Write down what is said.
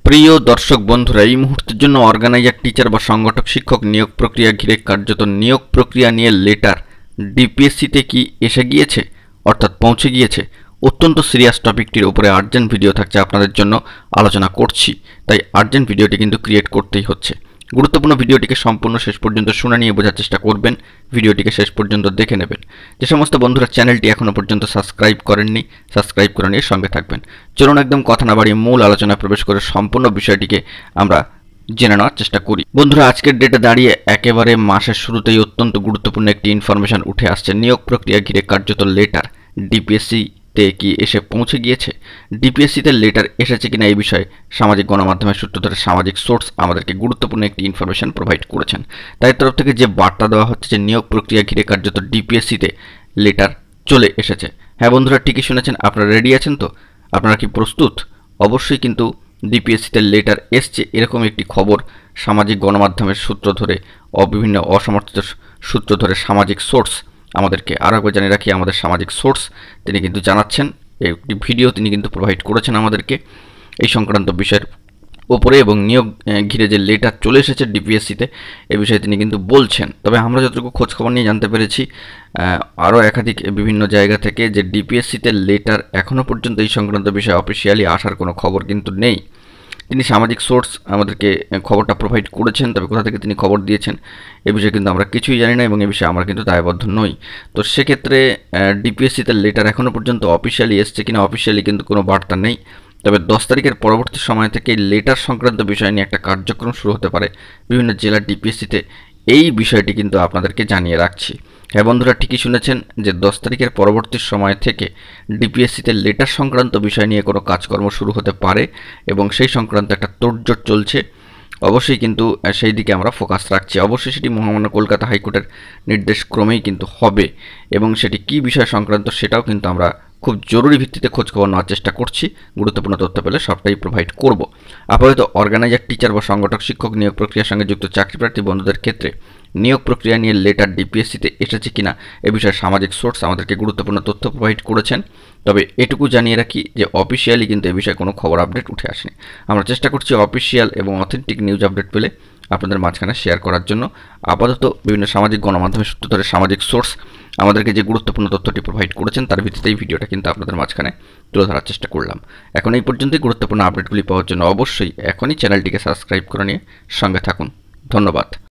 প্রিয় দর্শক বন্ধুরা, এই মুহূর্তের জন্য অর্গানাইজার টিচার বা সংগঠক শিক্ষক নিয়োগ প্রক্রিয়া ঘিরে কার্যত নিয়োগ প্রক্রিয়া নিয়ে লেটার ডিপিএসসিতে কি এসে গিয়েছে, অর্থাৎ পৌঁছে গিয়েছে? অত্যন্ত সিরিয়াস টপিকটির উপরে আর্জেন্ট ভিডিও থাকছে আপনাদের জন্য, আলোচনা করছি, তাই আর্জেন্ট ভিডিওটি কিন্তু ক্রিয়েট করতেই হচ্ছে। গুরুত্বপূর্ণ ভিডিওটিকে সম্পূর্ণ শেষ পর্যন্ত শুনে নিয়ে বোঝার চেষ্টা করবেন, ভিডিওটিকে শেষ পর্যন্ত দেখে নেবেন। যে সমস্ত বন্ধুরা চ্যানেলটি এখনও পর্যন্ত সাবস্ক্রাইব করেননি, সাবস্ক্রাইব করে নিয়ে সঙ্গে থাকবেন। চলুন একদম কথা না বাড়িয়ে মূল আলোচনায় প্রবেশ করে সম্পূর্ণ বিষয়টিকে আমরা জেনে নেওয়ার চেষ্টা করি। বন্ধুরা, আজকের ডেটে দাঁড়িয়ে একেবারে মাসের শুরুতেই অত্যন্ত গুরুত্বপূর্ণ একটি ইনফরমেশন উঠে আসছে। নিয়োগ প্রক্রিয়া ঘিরে কার্যত লেটার ডিপিএসসিতে কি এসে পৌঁছে গিয়েছে? ডিপিএসসিতে লেটার এসেছে কিনা এই বিষয়ে সামাজিক গণমাধ্যমের সূত্র ধরে সামাজিক সোর্স আমাদেরকে গুরুত্বপূর্ণ একটি ইনফরমেশন প্রোভাইড করেছেন। তাই তরফ থেকে যে বার্তা দেওয়া হচ্ছে যে নিয়োগ প্রক্রিয়া ঘিরে কার্যত ডিপিএসসিতে লেটার চলে এসেছে। হ্যাঁ বন্ধুরা, ঠিকই শুনেছেন। আপনারা রেডি আছেন তো? আপনারা কি প্রস্তুত? অবশ্যই কিন্তু ডিপিএসসিতে লেটার এসছে এরকম একটি খবর সামাজিক গণমাধ্যমের সূত্র ধরে, বিভিন্ন অসমর্থিত সূত্র ধরে সামাজিক সোর্স আমাদেরকে, আরও একবার জানিয়ে রাখি, আমাদের সামাজিক সোর্স তিনি কিন্তু জানাচ্ছেন, একটি ভিডিও তিনি কিন্তু প্রোভাইড করেছেন আমাদেরকে এই সংক্রান্ত বিষয়ের ওপরে, এবং নিয়োগ ঘিরে যে লেটার চলে এসেছে ডিপিএসসিতে এ বিষয়ে তিনি কিন্তু বলছেন। তবে আমরা যতটুকু খোঁজখবর নিয়ে জানতে পেরেছি আরও একাধিক বিভিন্ন জায়গা থেকে যে ডিপিএসসিতে লেটার এখনও পর্যন্ত এই সংক্রান্ত বিষয়ে অফিসিয়ালি আসার কোনো খবর কিন্তু নেই। তিনি সামাজিক সোর্স আমাদেরকে খবরটা প্রোভাইড করেছেন, তবে কোথা থেকে তিনি খবর দিয়েছেন এ বিষয়ে কিন্তু আমরা কিছুই জানি না, এবং এ বিষয়ে আমরা কিন্তু দায়বদ্ধ নই। তো সেক্ষেত্রে ডিপিএসসিতে লেটার এখনও পর্যন্ত অফিসিয়ালি এসছে কিনা, অফিসিয়ালি কিন্তু কোনো বার্তা নেই। তবে 10 তারিখের পরবর্তী সময় থেকে লেটার সংক্রান্ত বিষয় নিয়ে একটা কার্যক্রম শুরু হতে পারে বিভিন্ন জেলার ডিপিএসসিতে, এই বিষয়টি কিন্তু আপনাদেরকে জানিয়ে রাখছি। হ্যাঁ বন্ধুরা, ঠিকই শুনেছেন যে 10 তারিখের পরবর্তী সময় থেকে ডিপিএসসিতে লেটার সংক্রান্ত বিষয় নিয়ে কোনো কাজকর্ম শুরু হতে পারে, এবং সেই সংক্রান্ত একটা তোড়জোড় চলছে। অবশ্যই কিন্তু সেই দিকে আমরা ফোকাস রাখছি। অবশ্যই সেটি মহামান্য কলকাতা হাইকোর্টের নির্দেশক্রমেই কিন্তু হবে, এবং সেটি কী বিষয় সংক্রান্ত সেটাও কিন্তু আমরা খুব জরুরি ভিত্তিতে খোঁজখবর নেওয়ার চেষ্টা করছি। গুরুত্বপূর্ণ তথ্য পেলে সবটাই প্রোভাইড করব। আপাতত অর্গানাইজার টিচার বা সংগঠক শিক্ষক নিয়োগ প্রক্রিয়ার সঙ্গে যুক্ত চাকরিপ্রার্থী বন্ধুদের ক্ষেত্রে নিয়োগ প্রক্রিয়া নিয়ে লেটার ডিপিএসসিতে এসেছে কিনা এ বিষয়ে সামাজিক সোর্স আমাদেরকে গুরুত্বপূর্ণ তথ্য প্রোভাইড করেছেন। তবে এটুকু জানিয়ে রাখি যে অফিসিয়ালি কিন্তু এ বিষয়ে কোনো খবর আপডেট উঠে আসেনি। আমরা চেষ্টা করছি অফিসিয়াল এবং অথেন্টিক নিউজ আপডেট পেলে আপনাদের মাঝখানে শেয়ার করার জন্য। আপাতত বিভিন্ন সামাজিক গণমাধ্যমের সূত্র ধরে সামাজিক সোর্স আমাদেরকে যে গুরুত্বপূর্ণ তথ্যটি প্রোভাইড করেছেন তার ভিত্তিতেই ভিডিওটা কিন্তু আপনাদের মাঝখানে তুলে ধরার চেষ্টা করলাম। এখন এই পর্যন্তই। গুরুত্বপূর্ণ আপডেটগুলি পাওয়ার জন্য অবশ্যই এখনই চ্যানেলটিকে সাবস্ক্রাইব করে নিয়ে সঙ্গে থাকুন। ধন্যবাদ।